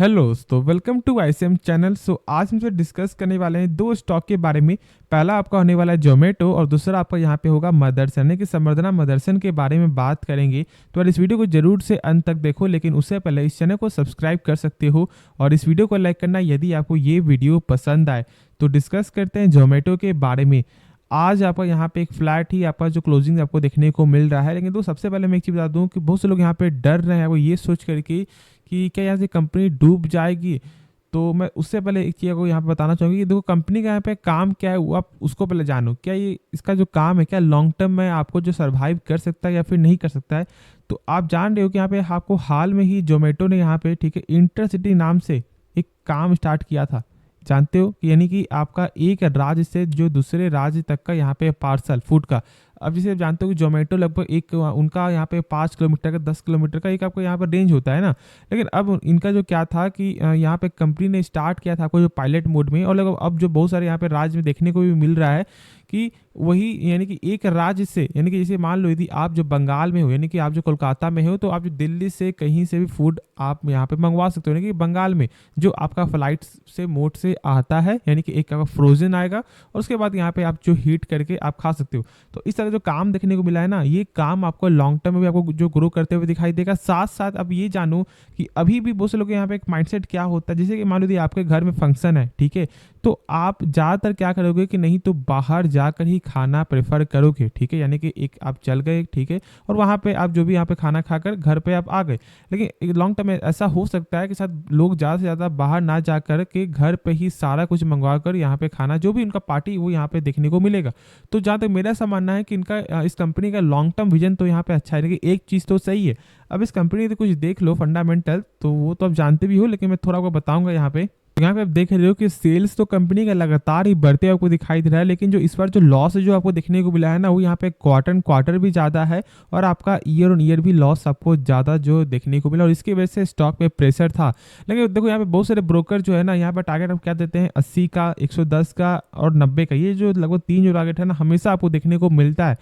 Hello दोस्तों, welcome to ICM channel. आज हम जो डिस्कस करने वाले हैं दो स्टॉक के बारे में। पहला आपका होने वाला है जोमेटो और दूसरा आपका यहाँ पे होगा मदरसन, यानी कि संवर्धना मदरसन के बारे में बात करेंगे। तो इस वीडियो को जरूर से अंत तक देखो, लेकिन उससे पहले इस चैनल को सब्सक्राइब कर सकते हो और इस वीडियो को लाइक करना यदि आपको ये वीडियो पसंद आए। तो डिस्कस करते हैं जोमेटो के बारे में। आज आपका यहाँ पे एक फ्लैट ही आपका जो क्लोजिंग आपको देखने को मिल रहा है। लेकिन तो सबसे पहले मैं एक चीज़ बता दूं कि बहुत से लोग यहाँ पे डर रहे हैं वो ये सोच करके कि क्या यहाँ से कंपनी डूब जाएगी। तो मैं उससे पहले एक चीज़ को यहाँ पे बताना चाहूँगी कि देखो कंपनी का यहाँ पे काम क्या है वो आप उसको पहले जानो। क्या ये इसका जो काम है क्या लॉन्ग टर्म में आपको जो सर्वाइव कर सकता है या फिर नहीं कर सकता है। तो आप जान रहे हो कि यहाँ पे आपको हाल में ही जोमेटो ने यहाँ पे ठीक है इंटरसिटी नाम से एक काम स्टार्ट किया था। जानते हो कि यानी कि आपका एक राज्य से जो दूसरे राज्य तक का यहाँ पे पार्सल फूड का। अब जैसे आप जानते हो कि जोमेटो लगभग एक उनका यहाँ पे 5 किलोमीटर का 10 किलोमीटर का एक आपको यहाँ पर रेंज होता है ना। लेकिन अब इनका जो क्या था कि यहाँ पे कंपनी ने स्टार्ट किया था आपको जो पायलट मोड में, और लगभग अब जो बहुत सारे यहाँ पे राज्य में देखने को भी मिल रहा है कि वही यानी कि एक राज्य से, यानी कि जैसे मान लो यदि आप जो बंगाल में हो, यानी कि आप जो कोलकाता में हो, तो आप जो दिल्ली से कहीं से भी फूड आप यहाँ पे मंगवा सकते हो। यानी कि बंगाल में जो आपका फ्लाइट से मोड से आता है, यानी कि एक आपका फ्रोजन आएगा और उसके बाद यहाँ पे आप जो हीट करके आप खा सकते हो। तो इस तरह जो काम देखने को मिला है ना, ये काम आपको लॉन्ग टर्म में भी आपको जो ग्रो करते हुए दिखाई देगा। साथ साथ अब ये जानो कि अभी भी बहुत से लोग यहाँ पे एक माइंडसेट क्या होता है, जैसे कि मान लो आपके घर में फंक्शन है, ठीक है, तो आप ज़्यादातर क्या करोगे कि नहीं तो बाहर जाकर ही खाना प्रेफर करोगे, ठीक है। यानी कि एक आप चल गए, ठीक है, और वहाँ पे आप जो भी यहाँ पे खाना खाकर घर पे आप आ गए। लेकिन एक लॉन्ग टर्म में ऐसा हो सकता है कि शायद लोग ज़्यादा से ज़्यादा बाहर ना जाकर के घर पे ही सारा कुछ मंगवा कर यहाँ पे खाना जो भी उनका पार्टी वो यहाँ पे देखने को मिलेगा। तो जहाँ तक मेरा ऐसा मानना है कि इनका इस कंपनी का लॉन्ग टर्म विजन तो यहाँ पे अच्छा है। लेकिन एक चीज़ तो सही है, अब इस कंपनी से कुछ देख लो फंडामेंटल, तो वो तो आप जानते भी हो, लेकिन मैं थोड़ा आपको बताऊंगा यहाँ पे आप देख रहे हो कि सेल्स तो कंपनी का लगातार ही बढ़ते हुए आपको दिखाई दे रहा है। लेकिन जो इस बार जो लॉस जो आपको देखने को मिला है ना, वो यहाँ पे क्वार्टर भी ज़्यादा है और आपका ईयर ऑन ईयर भी लॉस आपको ज़्यादा जो देखने को मिला, और इसकी वजह से स्टॉक पे प्रेशर था। लेकिन देखो यहाँ पे बहुत सारे ब्रोकर जो है ना, यहाँ पे टारगेट आप क्या देते हैं 80 का, 110 का और 90 का। ये जो लगभग 3 जो टारगेट है ना, हमेशा आपको देखने को मिलता है।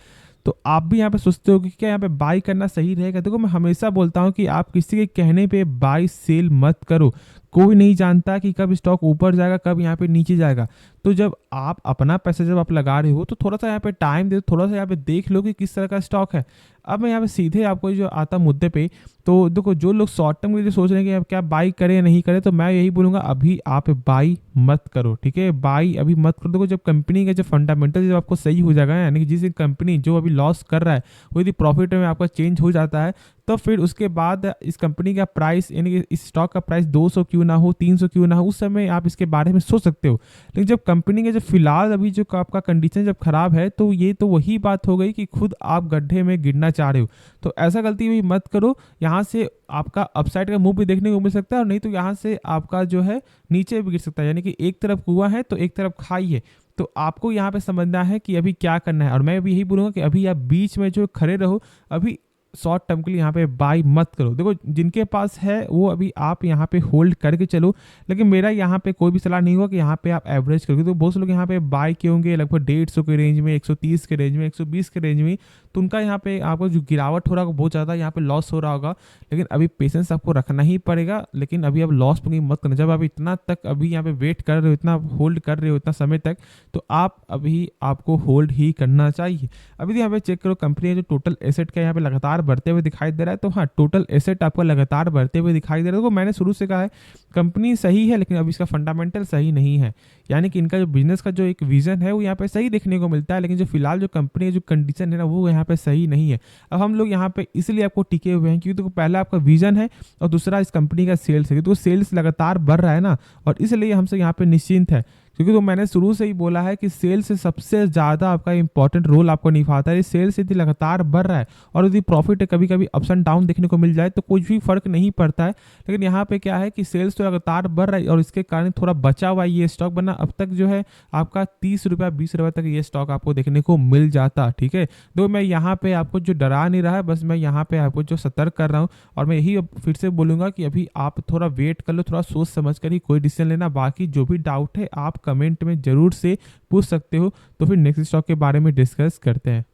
तो आप भी यहाँ पे सोचते हो कि क्या यहाँ पे बाई करना सही रहेगा। देखो मैं हमेशा बोलता हूँ कि आप किसी के कहने पे बाई सेल मत करो। कोई नहीं जानता कि कब स्टॉक ऊपर जाएगा कब यहाँ पे नीचे जाएगा। तो जब आप अपना पैसा जब आप लगा रहे हो तो थोड़ा सा यहाँ पे टाइम दे, थोड़ा सा यहाँ पे देख लो कि किस तरह का स्टॉक है। अब मैं यहाँ पे सीधे आपको जो आता मुद्दे पे, तो देखो जो लोग शॉर्ट टर्म के लिए सोच रहे हैं कि अब क्या बाई करें या नहीं करें, तो मैं यही बोलूँगा अभी आप बाई मत करो, ठीक है। बाई अभी मत करो। देखो जब कंपनी का जब फंडामेंटल जब आपको सही हो जाएगा, यानी कि जिस कंपनी जो अभी लॉस कर रहा है वो यदि प्रॉफिट में आपका चेंज हो जाता है, तो फिर उसके बाद इस कंपनी का प्राइस, यानी कि इस स्टॉक का प्राइस 200 क्यों ना हो, 300 क्यों ना हो, उस समय आप इसके बारे में सोच सकते हो। लेकिन जब कंपनी के जब फिलहाल अभी जो आपका कंडीशन जब खराब है, तो ये तो वही बात हो गई कि खुद आप गड्ढे में गिरना चाह रहे हो। तो ऐसा गलती भी मत करो। यहाँ से आपका अपसाइड का मूव भी देखने को मिल सकता है, और नहीं तो यहाँ से आपका जो है नीचे भी गिर सकता है। यानी कि एक तरफ कुआं है तो एक तरफ खाई है। तो आपको यहाँ पे समझना है कि अभी क्या करना है, और मैं भी यही बोलूँगा कि अभी आप बीच में जो खड़े रहो। अभी शॉर्ट टर्म के लिए यहाँ पे बाई मत करो। देखो जिनके पास है वो अभी आप यहाँ पे होल्ड करके चलो। लेकिन मेरा यहाँ पे कोई भी सलाह नहीं होगा कि यहाँ पे आप एवरेज करोगे। तो बहुत से लोग यहाँ पे बाई किए होंगे लगभग 150 के रेंज में, 130 के रेंज में, 120 के रेंज में, तो उनका यहाँ पे आपको जो गिरावट हो रहा होगा बहुत ज़्यादा, यहाँ पे लॉस हो रहा होगा। लेकिन अभी पेशेंस आपको रखना ही पड़ेगा। लेकिन अभी आप लॉस पर मत करना। जब आप इतना तक अभी यहाँ पे वेट कर रहे हो, इतना होल्ड कर रहे हो इतना समय तक, तो आप अभी आपको होल्ड ही करना चाहिए। अभी यहाँ पे चेक करो कंपनी जो टोटल एसेट का यहाँ पे लगातार बढ़ते हुए दिखाई दे रहा है। तो हाँ, टोटल एसेट आपको लगातार बढ़ते हुए दिखाई दे रहा है। तो मैंने शुरू से कहा है कंपनी सही है, लेकिन अभी इसका फंडामेंटल सही नहीं है। यानी कि इनका जो बिजनेस का जो एक विजन है वो यहाँ पे सही देखने को मिलता है, लेकिन जो फिलहाल जो कंपनी है जो कंडीशन है ना, वो यहाँ पे सही नहीं है। अब हम लोग यहाँ पे इसलिए आपको टिके हुए हैं क्योंकि तो पहला आपका विजन है और दूसरा इस कंपनी का सेल्स है। तो सेल्स लगातार बढ़ रहा है ना, और इसलिए हमसे यहाँ पे निश्चिंत है। क्योंकि तो मैंने शुरू से ही बोला है कि सेल्स से सबसे ज़्यादा आपका इंपॉर्टेंट रोल आपको निभाता है। सेल्स यदि लगातार बढ़ रहा है और यदि प्रॉफिट कभी कभी अप्स एंड डाउन देखने को मिल जाए तो कुछ भी फर्क नहीं पड़ता है। लेकिन यहाँ पे क्या है कि सेल्स तो लगातार बढ़ रहा है और इसके कारण थोड़ा बचा हुआ ये स्टॉक बना अब तक जो है आपका 30 रुपया 20 रुपये तक ये स्टॉक आपको देखने को मिल जाता, ठीक है। तो मैं यहाँ पे आपको जो डरा नहीं रहा है, बस मैं यहाँ पे आपको जो सतर्क कर रहा हूँ। और मैं यही फिर से बोलूँगा कि अभी आप थोड़ा वेट कर लो, थोड़ा सोच समझ कर ही कोई डिसीजन लेना। बाकी जो भी डाउट है आप कमेंट में जरूर से पूछ सकते हो। तो फिर नेक्स्ट स्टॉक के बारे में डिस्कस करते हैं।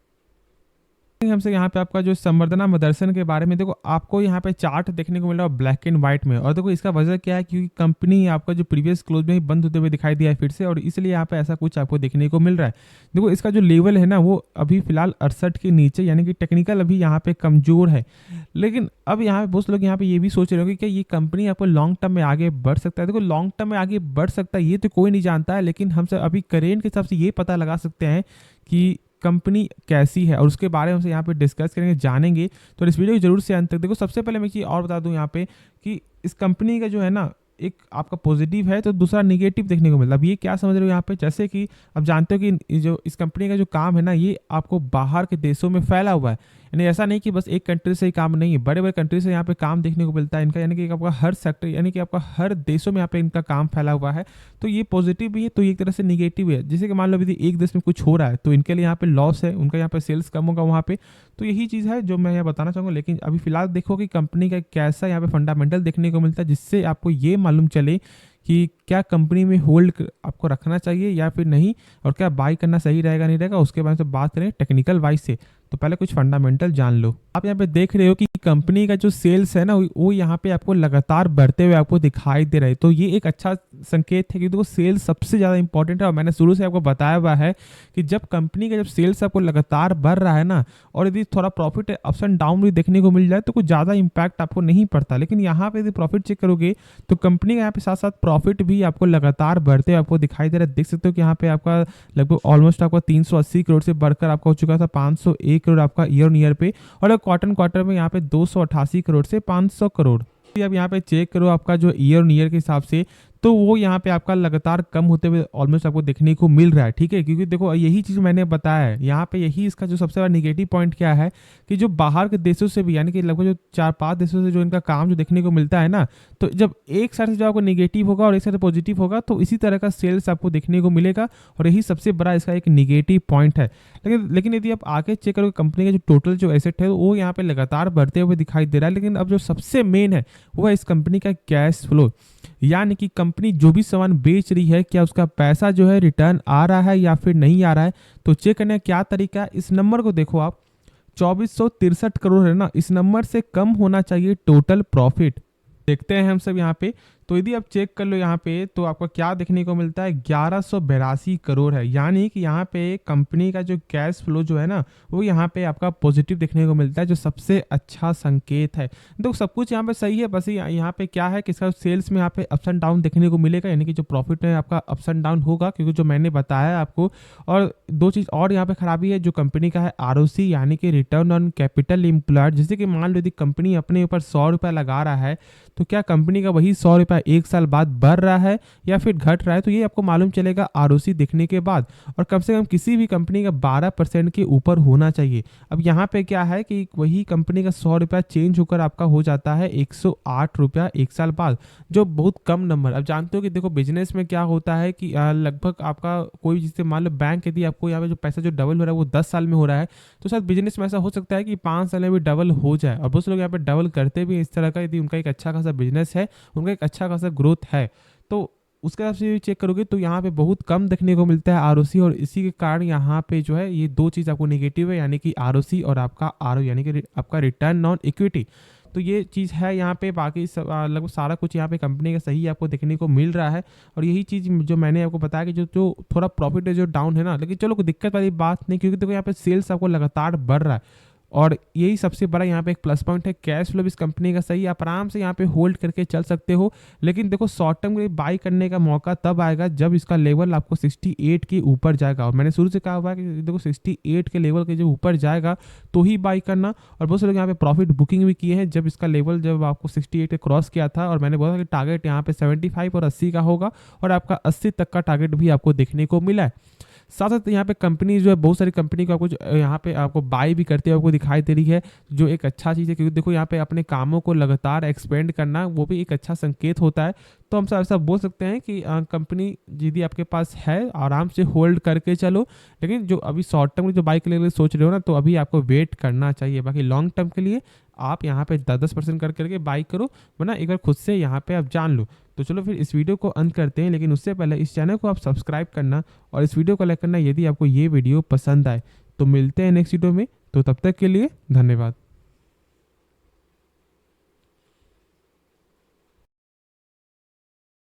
हमसे यहाँ पे आपका जो संवर्धना मदरसन के बारे में, देखो आपको यहाँ पे चार्ट देखने को मिल रहा है ब्लैक एंड व्हाइट में, और देखो इसका वजह क्या है, क्योंकि कंपनी आपका जो प्रीवियस क्लोज में ही बंद होते हुए दिखाई दिया है फिर से, और इसलिए यहाँ पे ऐसा कुछ आपको देखने को मिल रहा है। देखो इसका जो लेवल है ना वो अभी फिलहाल 68 के नीचे, यानी कि टेक्निकल अभी यहाँ पे कमजोर है। लेकिन अब यहाँ पे बहुत लोग यहाँ पे ये भी सोच रहे हो कि क्या ये कंपनी आपको लॉन्ग टर्म में आगे बढ़ सकता है। देखो लॉन्ग टर्म में आगे बढ़ सकता है ये तो कोई नहीं जानता है, लेकिन हम सब अभी करेंट के हिसाब से ये पता लगा सकते हैं कि कंपनी कैसी है, और उसके बारे में हम यहाँ पे डिस्कस करेंगे, जानेंगे। तो इस वीडियो को जरूर से अंत तक देखो। सबसे पहले मैं चीज़ और बता दूं यहाँ पे कि इस कंपनी का जो है ना, एक आपका पॉजिटिव है तो दूसरा निगेटिव देखने को मिलता है। अब ये क्या समझ रहे हो यहाँ पे, जैसे कि अब जानते हो कि जो इस कंपनी का जो काम है ना, ये आपको बाहर के देशों में फैला हुआ है। यानी ऐसा नहीं कि बस एक कंट्री से ही काम नहीं है, बड़े बड़े कंट्री से यहाँ पे काम देखने को मिलता है इनका, यानी कि आपका हर सेक्टर, यानी कि आपका हर देशों में यहाँ पे इनका काम फैला हुआ है। तो ये पॉजिटिव भी है तो ये एक तरह से निगेटिव है। जैसे कि मान लो यदि एक देश में कुछ हो रहा है तो इनके लिए यहाँ पे लॉस है, उनका यहाँ पे सेल्स कम होगा वहाँ पे। तो यही चीज़ है जो मैं यहाँ बताना चाहूँगा। लेकिन अभी फिलहाल देखो कि कंपनी का कैसा यहाँ पे फंडामेंटल देखने को मिलता है, जिससे आपको ये मालूम चले कि क्या कंपनी में होल्ड आपको रखना चाहिए या फिर नहीं, और क्या बाई करना सही रहेगा नहीं रहेगा। उसके बारे में बात करें टेक्निकल वाइज से, तो पहले कुछ फंडामेंटल जान लो। आप यहाँ पे देख रहे हो कि कंपनी का जो सेल्स है ना वो यहाँ पे आपको लगातार बढ़ते हुए आपको दिखाई दे रहा है। तो ये एक अच्छा संकेत है, क्योंकि देखो सेल्स सबसे ज़्यादा इंपॉर्टेंट है, और मैंने शुरू से आपको बताया हुआ है कि जब कंपनी का जब सेल्स आपको लगातार बढ़ रहा है ना, और यदि थोड़ा प्रॉफिट अप्स एंड डाउन भी देखने को मिल जाए तो कुछ ज़्यादा इंपैक्ट आपको नहीं पड़ता। लेकिन यहाँ पे यदि प्रॉफिट चेक करोगे तो कंपनी का यहाँ पे साथ साथ प्रॉफिट भी आपको लगातार बढ़ते हुए आपको दिखाई दे रहा है। देख सकते हो कि यहाँ पे आपका लगभग ऑलमोस्ट आपका 380 करोड़ से बढ़कर आपका हो चुका था 501 करोड़ आपका ईयर ऑन ईयर पे, और क्वार्टर में यहाँ पे 288 करोड़ से 500 करोड़। अब यहाँ पे चेक करो आपका जो ईयर ऑन ईयर के हिसाब से, तो वो यहाँ पे आपका लगातार कम होते हुए ऑलमोस्ट आपको देखने को मिल रहा है। ठीक है, क्योंकि देखो यही चीज़ मैंने बताया है यहाँ पे, यही इसका जो सबसे बड़ा निगेटिव पॉइंट क्या है कि जो बाहर के देशों से भी, यानी कि लगभग जो 4-5 देशों से जो इनका काम जो देखने को मिलता है ना, तो जब एक साइड से जो आपको निगेटिव होगा और एक साइड से पॉजिटिव होगा तो इसी तरह का सेल्स आपको देखने को मिलेगा, और यही सबसे बड़ा इसका एक निगेटिव पॉइंट है। लेकिन यदि आप आगे चेक करोगे कंपनी का जो टोटल जो एसेट है वो यहाँ पे लगातार बढ़ते हुए दिखाई दे रहा है। लेकिन अब जो सबसे मेन है वो है इस कंपनी का कैश फ्लो, यानी कि कंपनी जो भी सामान बेच रही है क्या उसका पैसा जो है रिटर्न आ रहा है या फिर नहीं आ रहा है। तो चेक करने का क्या तरीका है, इस नंबर को देखो आप, 2463 करोड़ है ना, इस नंबर से कम होना चाहिए टोटल प्रॉफिट। देखते हैं हम सब यहाँ पे, तो यदि आप चेक कर लो यहाँ पे तो आपको क्या देखने को मिलता है, 1182 करोड़ है। यानी कि यहाँ पे कंपनी का जो कैश फ्लो जो है ना वो यहाँ पे आपका पॉजिटिव देखने को मिलता है, जो सबसे अच्छा संकेत है। तो सब कुछ यहाँ पे सही है, बस यहाँ पे क्या है कि इसका सेल्स में यहाँ पे अप्स एंड डाउन देखने को मिलेगा, यानी कि जो प्रॉफिट है आपका अप्स एंड डाउन होगा, क्योंकि जो मैंने बताया आपको। और दो चीज़ और यहाँ पे खराबी है जो कंपनी का है, ROC यानी कि रिटर्न ऑन कैपिटल एम्प्लॉयड। जैसे कि मान लो यदि कंपनी अपने ऊपर 100 रुपये लगा रहा है तो क्या कंपनी का वही 100 रुपये एक साल बाद बढ़ रहा है या फिर घट रहा है, तो ये आपको मालूम चलेगा ROC देखने के बाद। और कम से कम किसी भी कंपनी का 12% के ऊपर होना चाहिए। अब यहाँ पे क्या है कि वही कंपनी का 100 रुपया चेंज होकर आपका हो जाता है 108 रुपया एक साल बाद, जो बहुत कम नंबर। अब जानते हो कि देखो बिजनेस में क्या होता है कि लगभग आपका कोई जिससे मान लो बैंक, यदि आपको यहाँ पे जो पैसा जो डबल हो रहा है वो 10 साल में हो रहा है, तो शायद बिजनेस में ऐसा हो सकता है कि 5 साल में भी डबल हो जाए। और बहुत लोग यहाँ पे डबल करते भी इस तरह का, यदि उनका एक अच्छा खासा बिजनेस है, उनका एक अच्छा खासा ग्रोथ है, तो उसके हिसाब से चेक करोगे तो यहाँ पे बहुत कम देखने को मिलता है ROC। और इसी के कारण यहाँ पे जो है ये दो चीज़ आपको नेगेटिव है, यानी कि ROC और आपका RO यानी कि आपका रिटर्न ऑन इक्विटी। तो ये चीज़ है यहाँ पे। बाकी सब लगभग सारा कुछ यहाँ पे कंपनी का सही आपको देखने को मिल रहा है। और यही चीज़ जो मैंने आपको बताया कि जो थोड़ा प्रॉफिट है जो डाउन है ना, लेकिन चलो कोई दिक्कत वाली बात नहीं, क्योंकि देखो यहाँ पे सेल्स आपको लगातार बढ़ रहा है, और यही सबसे बड़ा यहाँ पे एक प्लस पॉइंट है। कैश फ्लो इस कंपनी का सही, आप आराम से यहाँ पे होल्ड करके चल सकते हो। लेकिन देखो शॉर्ट टर्म के लिए बाई करने का मौका तब आएगा जब इसका लेवल आपको 68 के ऊपर जाएगा। और मैंने शुरू से कहा हुआ है कि देखो 68 के लेवल के जो ऊपर जाएगा तो ही बाई करना। और बहुत से लोग यहाँ पे प्रॉफिट बुकिंग भी किए हैं जब इसका लेवल जब आपको 68 के क्रॉस किया था, और मैंने बोला कि टारगेट यहाँ पे 75 और 80 का होगा, और आपका 80 तक का टारगेट भी आपको देखने को मिला है। साथ साथ यहाँ पे कंपनी जो है, बहुत सारी कंपनी को आपको यहाँ पे आपको बाय भी करते हुए आपको दिखाई दे रही है, जो एक अच्छा चीज़ है। क्योंकि देखो यहाँ पे अपने कामों को लगातार एक्सपेंड करना वो भी एक अच्छा संकेत होता है। तो हम सब ऐसा बोल सकते हैं कि कंपनी यदि आपके पास है आराम से होल्ड करके चलो। लेकिन जो अभी शॉर्ट टर्म जो बाइक के लिए सोच रहे हो ना, तो अभी आपको वेट करना चाहिए। बाकी लॉन्ग टर्म के लिए आप यहाँ पे 10% करके बाई करो, वरना एक बार खुद से यहाँ पे आप जान लो। तो चलो फिर इस वीडियो को अंत करते हैं, लेकिन उससे पहले इस चैनल को आप सब्सक्राइब करना और इस वीडियो को लाइक करना यदि आपको ये वीडियो पसंद आए। तो मिलते हैं नेक्स्ट वीडियो में। तो तब तक के लिए धन्यवाद।